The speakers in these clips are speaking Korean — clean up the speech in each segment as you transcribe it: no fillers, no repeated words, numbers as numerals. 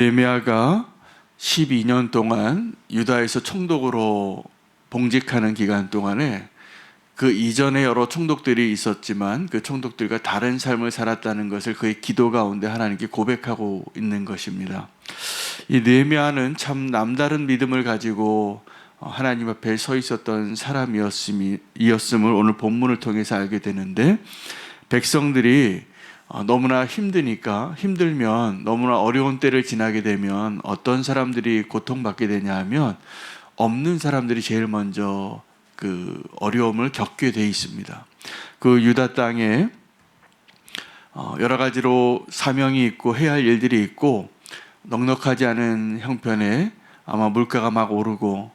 느헤미야가 12년 동안 유다에서 총독으로 봉직하는 기간 동안에 그 이전에 여러 총독들이 있었지만 그 총독들과 다른 삶을 살았다는 것을 그의 기도 가운데 하나님께 고백하고 있는 것입니다. 이 느헤미야는 참 남다른 믿음을 가지고 하나님 앞에 서 있었던 사람이었음을 오늘 본문을 통해서 알게 되는데, 백성들이 너무나 힘들면 너무나 어려운 때를 지나게 되면 어떤 사람들이 고통받게 되냐 하면 없는 사람들이 제일 먼저 그 어려움을 겪게 돼 있습니다. 그 유다 땅에 여러 가지로 사명이 있고 해야 할 일들이 있고, 넉넉하지 않은 형편에 아마 물가가 막 오르고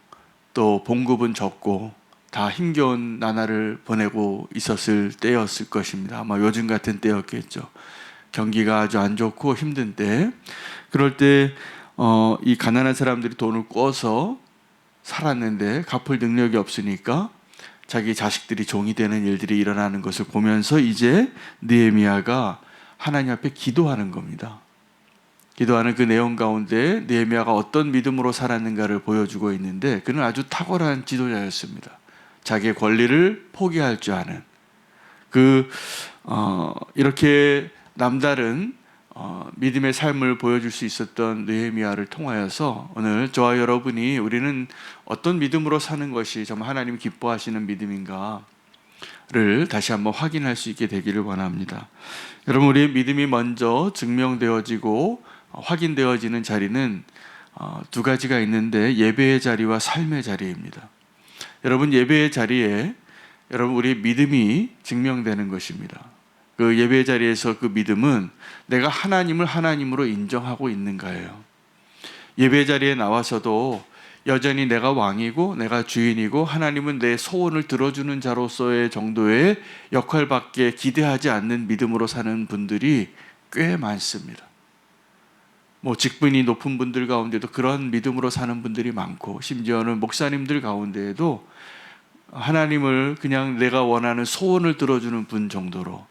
또 봉급은 적고 다 힘겨운 나날을 보내고 있었을 때였을 것입니다. 아마 요즘 같은 때였겠죠. 경기가 아주 안 좋고 힘든 때, 그럴 때 이 가난한 사람들이 돈을 꿔서 살았는데 갚을 능력이 없으니까 자기 자식들이 종이 되는 일들이 일어나는 것을 보면서 이제 느헤미야가 하나님 앞에 기도하는 겁니다. 기도하는 그 내용 가운데 느헤미야가 어떤 믿음으로 살았는가를 보여주고 있는데, 그는 아주 탁월한 지도자였습니다. 자기의 권리를 포기할 줄 아는 이렇게 남다른 믿음의 삶을 보여줄 수 있었던 느헤미야를 통하여서 오늘 저와 여러분이 우리는 어떤 믿음으로 사는 것이 정말 하나님 기뻐하시는 믿음인가를 다시 한번 확인할 수 있게 되기를 원합니다. 여러분, 우리의 믿음이 먼저 증명되어지고 확인되어지는 자리는 두 가지가 있는데, 예배의 자리와 삶의 자리입니다. 여러분, 예배의 자리에 우리의 믿음이 증명되는 것입니다. 그 예배의 자리에서 그 믿음은 내가 하나님을 하나님으로 인정하고 있는가예요. 예배의 자리에 나와서도 여전히 내가 왕이고 내가 주인이고 하나님은 내 소원을 들어주는 자로서의 정도의 역할밖에 기대하지 않는 믿음으로 사는 분들이 꽤 많습니다. 직분이 높은 분들 가운데도 그런 믿음으로 사는 분들이 많고, 심지어는 목사님들 가운데에도 하나님을 그냥 내가 원하는 소원을 들어주는 분 정도로.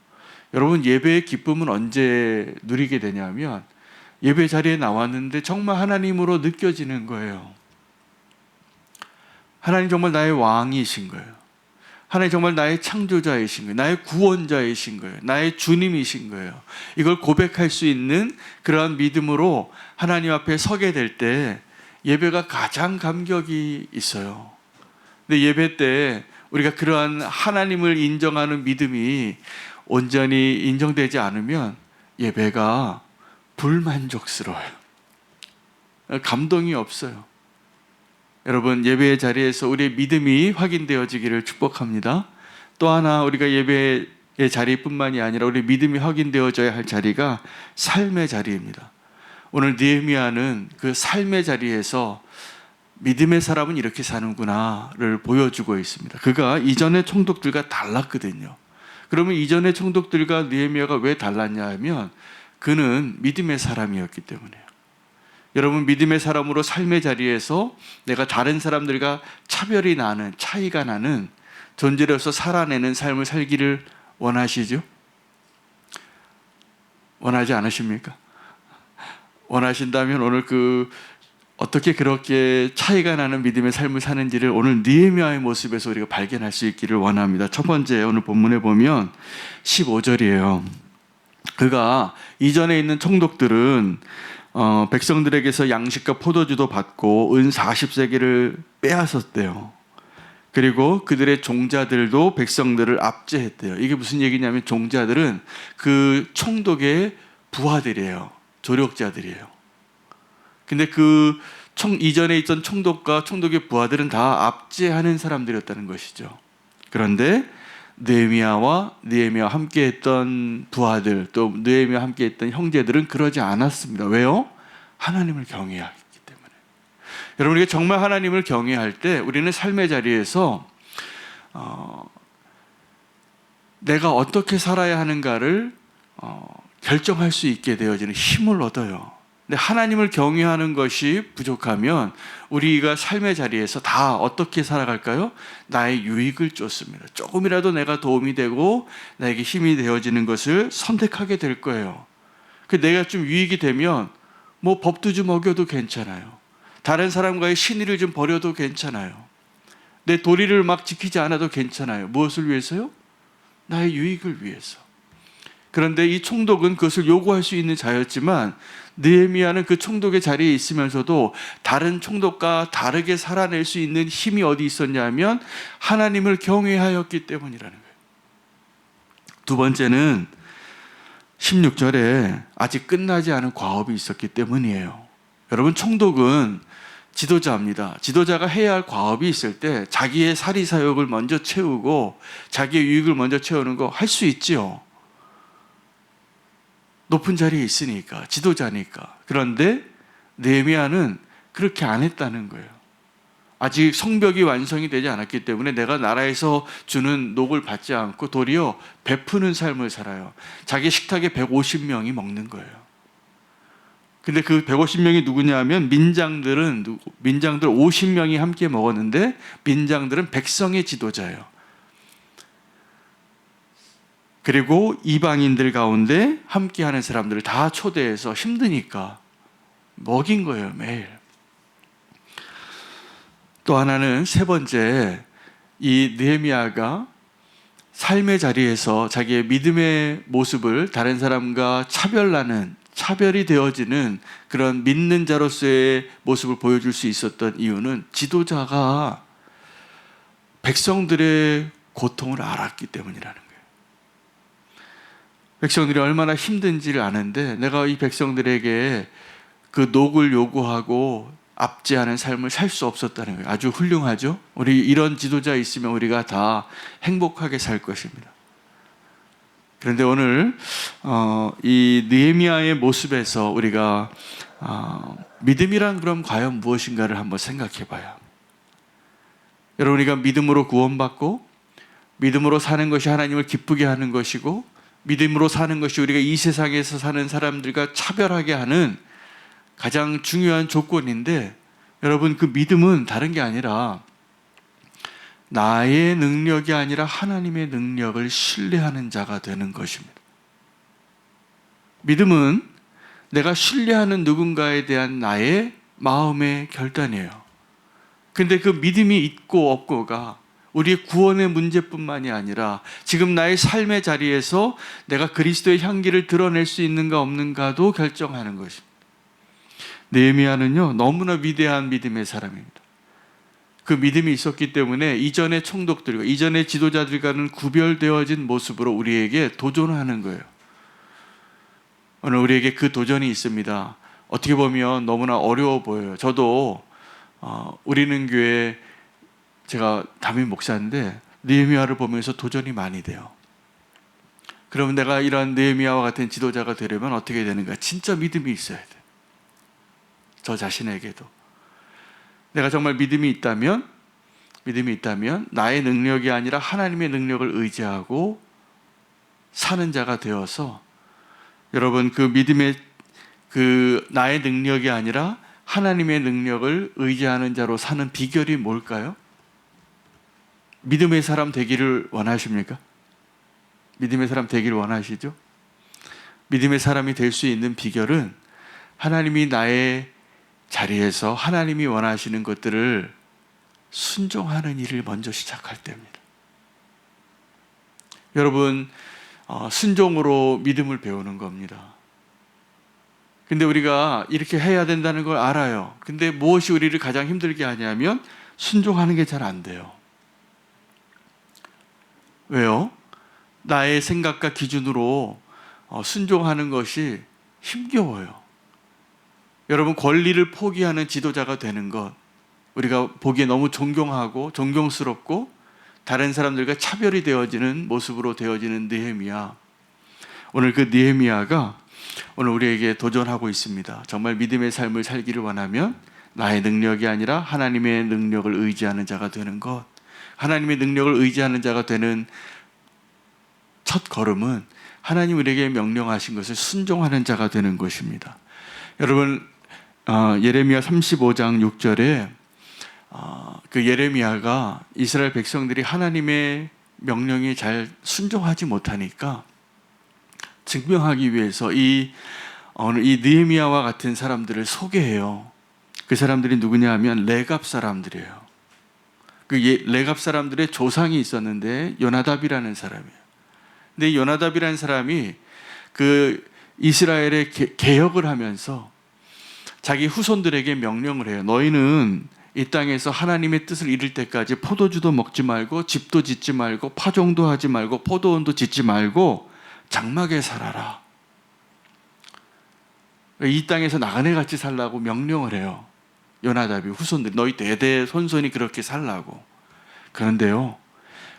여러분, 예배의 기쁨은 언제 누리게 되냐면 예배 자리에 나왔는데 정말 하나님으로 느껴지는 거예요. 하나님 정말 나의 왕이신 거예요. 하나님 정말 나의 창조자이신 거예요. 나의 구원자이신 거예요. 나의 주님이신 거예요. 이걸 고백할 수 있는 그러한 믿음으로 하나님 앞에 서게 될 때 예배가 가장 감격이 있어요. 근데 예배 때 우리가 그러한 하나님을 인정하는 믿음이 온전히 인정되지 않으면 예배가 불만족스러워요. 감동이 없어요. 여러분, 예배의 자리에서 우리의 믿음이 확인되어지기를 축복합니다. 또 하나, 우리가 예배의 자리뿐만이 아니라 우리 믿음이 확인되어져야 할 자리가 삶의 자리입니다. 오늘 느헤미야는 그 삶의 자리에서 믿음의 사람은 이렇게 사는구나를 보여주고 있습니다. 그가 이전의 총독들과 달랐거든요. 그러면 이전의 총독들과 느헤미야가 왜 달랐냐 하면 그는 믿음의 사람이었기 때문에요. 여러분, 믿음의 사람으로 삶의 자리에서 내가 다른 사람들과 차이가 나는 존재로서 살아내는 삶을 살기를 원하시죠? 원하지 않으십니까? 원하신다면 오늘 어떻게 그렇게 차이가 나는 믿음의 삶을 사는지를 오늘 느헤미야의 모습에서 우리가 발견할 수 있기를 원합니다. 첫 번째, 오늘 본문에 보면 15절이에요. 그가 이전에 있는 총독들은 백성들에게서 양식과 포도주도 받고 은 40세겔을 빼앗았대요. 그리고 그들의 종자들도 백성들을 압제했대요. 이게 무슨 얘기냐면 종자들은 그 총독의 부하들이에요. 조력자들이에요. 근데 이전에 있던 총독과 총독의 부하들은 다 압제하는 사람들이었다는 것이죠. 그런데 느헤미야와 함께 했던 부하들, 또 느헤미야와 함께 했던 형제들은 그러지 않았습니다. 왜요? 하나님을 경외하기 때문에. 여러분, 우리가 정말 하나님을 경외할 때 우리는 삶의 자리에서 내가 어떻게 살아야 하는가를 결정할 수 있게 되어지는 힘을 얻어요. 근데 하나님을 경외하는 것이 부족하면 우리가 삶의 자리에서 다 어떻게 살아갈까요? 나의 유익을 쫓습니다. 조금이라도 내가 도움이 되고 나에게 힘이 되어지는 것을 선택하게 될 거예요. 내가 좀 유익이 되면 뭐 법도 좀 어겨도 괜찮아요. 다른 사람과의 신의를 좀 버려도 괜찮아요. 내 도리를 막 지키지 않아도 괜찮아요. 무엇을 위해서요? 나의 유익을 위해서. 그런데 이 총독은 그것을 요구할 수 있는 자였지만 느헤미야는 그 총독의 자리에 있으면서도 다른 총독과 다르게 살아낼 수 있는 힘이 어디 있었냐면 하나님을 경외하였기 때문이라는 거예요. 두 번째는 16절에 아직 끝나지 않은 과업이 있었기 때문이에요. 여러분, 총독은 지도자입니다. 지도자가 해야 할 과업이 있을 때 자기의 사리사욕을 먼저 채우고 자기의 유익을 먼저 채우는 거 할 수 있지요. 높은 자리에 있으니까, 지도자니까. 그런데 느헤미야는 그렇게 안 했다는 거예요. 아직 성벽이 완성이 되지 않았기 때문에 내가 나라에서 주는 녹을 받지 않고 도리어 베푸는 삶을 살아요. 자기 식탁에 150명이 먹는 거예요. 근데 그 150명이 누구냐 하면 민장들 50명이 함께 먹었는데 민장들은 백성의 지도자예요. 그리고 이방인들 가운데 함께하는 사람들을 다 초대해서 힘드니까 먹인 거예요, 매일. 또 하나는 세 번째, 이 느헤미야가 삶의 자리에서 자기의 믿음의 모습을 다른 사람과 차별이 되어지는 그런 믿는 자로서의 모습을 보여줄 수 있었던 이유는 지도자가 백성들의 고통을 알았기 때문이라는 거예요. 백성들이 얼마나 힘든지를 아는데 내가 이 백성들에게 그 녹을 요구하고 압제하는 삶을 살 수 없었다는 거예요. 아주 훌륭하죠? 우리 이런 지도자 있으면 우리가 다 행복하게 살 것입니다. 그런데 오늘 이 느헤미야의 모습에서 우리가 믿음이란 그럼 과연 무엇인가를 한번 생각해 봐요. 여러분, 우리가 믿음으로 구원받고 믿음으로 사는 것이 하나님을 기쁘게 하는 것이고 믿음으로 사는 것이 우리가 이 세상에서 사는 사람들과 차별하게 하는 가장 중요한 조건인데, 여러분, 그 믿음은 다른 게 아니라 나의 능력이 아니라 하나님의 능력을 신뢰하는 자가 되는 것입니다. 믿음은 내가 신뢰하는 누군가에 대한 나의 마음의 결단이에요. 근데 그 믿음이 있고 없고가 우리의 구원의 문제뿐만이 아니라 지금 나의 삶의 자리에서 내가 그리스도의 향기를 드러낼 수 있는가 없는가도 결정하는 것입니다. 느헤미야는요, 너무나 위대한 믿음의 사람입니다. 그 믿음이 있었기 때문에 이전의 총독들과 이전의 지도자들과는 구별되어진 모습으로 우리에게 도전하는 거예요. 오늘 우리에게 그 도전이 있습니다. 어떻게 보면 너무나 어려워 보여요. 저도 우리는 교회, 제가 담임 목사인데 느헤미야를 보면서 도전이 많이 돼요. 그러면 내가 이런 느헤미야와 같은 지도자가 되려면 어떻게 되는가? 진짜 믿음이 있어야 돼. 저 자신에게도. 내가 정말 믿음이 있다면 나의 능력이 아니라 하나님의 능력을 의지하고 사는 자가 되어서, 여러분, 그 믿음의 나의 능력이 아니라 하나님의 능력을 의지하는 자로 사는 비결이 뭘까요? 믿음의 사람 되기를 원하십니까? 믿음의 사람 되기를 원하시죠? 믿음의 사람이 될 수 있는 비결은 하나님이 나의 자리에서 하나님이 원하시는 것들을 순종하는 일을 먼저 시작할 때입니다. 여러분, 순종으로 믿음을 배우는 겁니다. 근데 우리가 이렇게 해야 된다는 걸 알아요. 근데 무엇이 우리를 가장 힘들게 하냐면 순종하는 게 잘 안 돼요. 왜요? 나의 생각과 기준으로 순종하는 것이 힘겨워요. 여러분, 권리를 포기하는 지도자가 되는 것, 우리가 보기에 너무 존경하고 존경스럽고 다른 사람들과 차별이 되어지는 모습으로 되어지는 느헤미야. 오늘 그 느헤미야가 오늘 우리에게 도전하고 있습니다. 정말 믿음의 삶을 살기를 원하면 나의 능력이 아니라 하나님의 능력을 의지하는 자가 되는 것. 하나님의 능력을 의지하는 자가 되는 첫 걸음은 하나님 우리에게 명령하신 것을 순종하는 자가 되는 것입니다. 여러분, 예레미야 35장 6절에 그 예레미야가 이스라엘 백성들이 하나님의 명령에 잘 순종하지 못하니까 증명하기 위해서 이 오늘 이 느헤미야와 같은 사람들을 소개해요. 그 사람들이 누구냐 하면 레갑 사람들이에요. 그 레갑 사람들의 조상이 있었는데 요나답이라는 사람이에요. 근데 요나답이라는 사람이 그 이스라엘의 개혁을 하면서 자기 후손들에게 명령을 해요. 너희는 이 땅에서 하나님의 뜻을 이룰 때까지 포도주도 먹지 말고 집도 짓지 말고 파종도 하지 말고 포도원도 짓지 말고 장막에 살아라. 이 땅에서 나그네같이 살라고 명령을 해요. 요나답이 후손들 너희 대대 손손이 그렇게 살라고. 그런데요,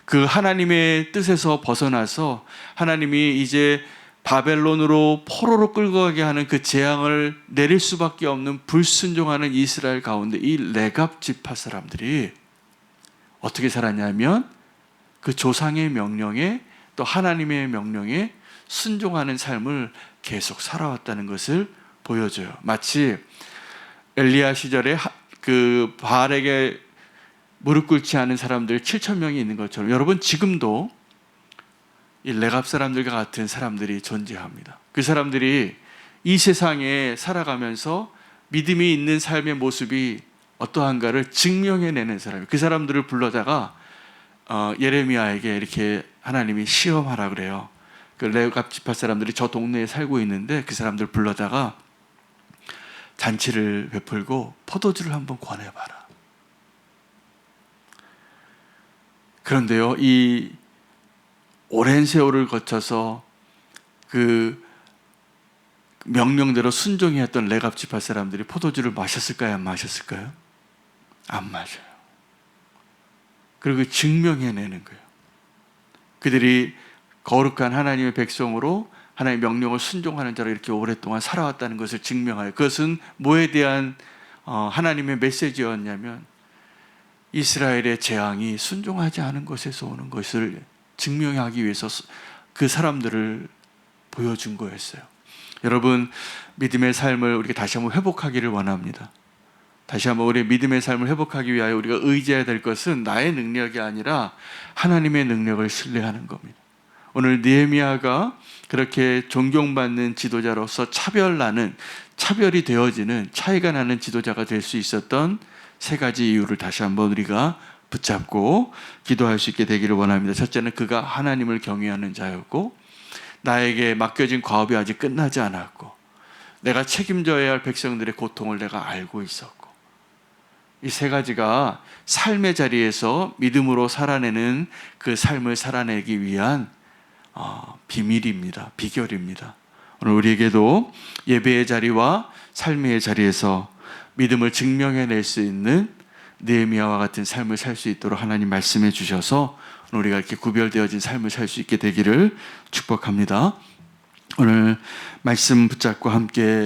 그 하나님의 뜻에서 벗어나서 하나님이 이제 바벨론으로 포로로 끌고 가게 하는 그 재앙을 내릴 수밖에 없는 불순종하는 이스라엘 가운데 이 레갑 지파 사람들이 어떻게 살았냐면 그 조상의 명령에 또 하나님의 명령에 순종하는 삶을 계속 살아왔다는 것을 보여줘요. 마치 엘리야 시절에 그 바알에게 무릎 꿇지 않은 사람들 7,000명이 있는 것처럼 여러분 지금도 이 레갑 사람들과 같은 사람들이 존재합니다. 그 사람들이 이 세상에 살아가면서 믿음이 있는 삶의 모습이 어떠한가를 증명해내는 사람이에요. 그 사람들을 불러다가 예레미야에게 이렇게 하나님이 시험하라 그래요. 그 레갑 지파 사람들이 저 동네에 살고 있는데 그 사람들 불러다가 잔치를 베풀고 포도주를 한번 권해봐라. 그런데요, 이 오랜 세월을 거쳐서 그 명령대로 순종했던 레갑 지파 사람들이 포도주를 마셨을까요? 안 마셨을까요? 안 마셔요. 그리고 증명해내는 거예요. 그들이 거룩한 하나님의 백성으로 하나님의 명령을 순종하는 자로 이렇게 오랫동안 살아왔다는 것을 증명하여, 그것은 뭐에 대한 하나님의 메시지였냐면 이스라엘의 재앙이 순종하지 않은 것에서 오는 것을 증명하기 위해서 그 사람들을 보여준 거였어요. 여러분, 믿음의 삶을 우리가 다시 한번 회복하기를 원합니다. 다시 한번 우리의 믿음의 삶을 회복하기 위하여 우리가 의지해야 될 것은 나의 능력이 아니라 하나님의 능력을 신뢰하는 겁니다. 오늘 느헤미야가 그렇게 존경받는 지도자로서 차별이 되어지는, 차이가 나는 지도자가 될 수 있었던 세 가지 이유를 다시 한번 우리가 붙잡고 기도할 수 있게 되기를 원합니다. 첫째는 그가 하나님을 경외하는 자였고, 나에게 맡겨진 과업이 아직 끝나지 않았고, 내가 책임져야 할 백성들의 고통을 내가 알고 있었고, 이 세 가지가 삶의 자리에서 믿음으로 살아내는 그 삶을 살아내기 위한 비밀입니다. 비결입니다. 오늘 우리에게도 예배의 자리와 삶의 자리에서 믿음을 증명해낼 수 있는 느헤미야와 같은 삶을 살 수 있도록 하나님 말씀해 주셔서 우리가 이렇게 구별되어진 삶을 살 수 있게 되기를 축복합니다. 오늘 말씀 붙잡고 함께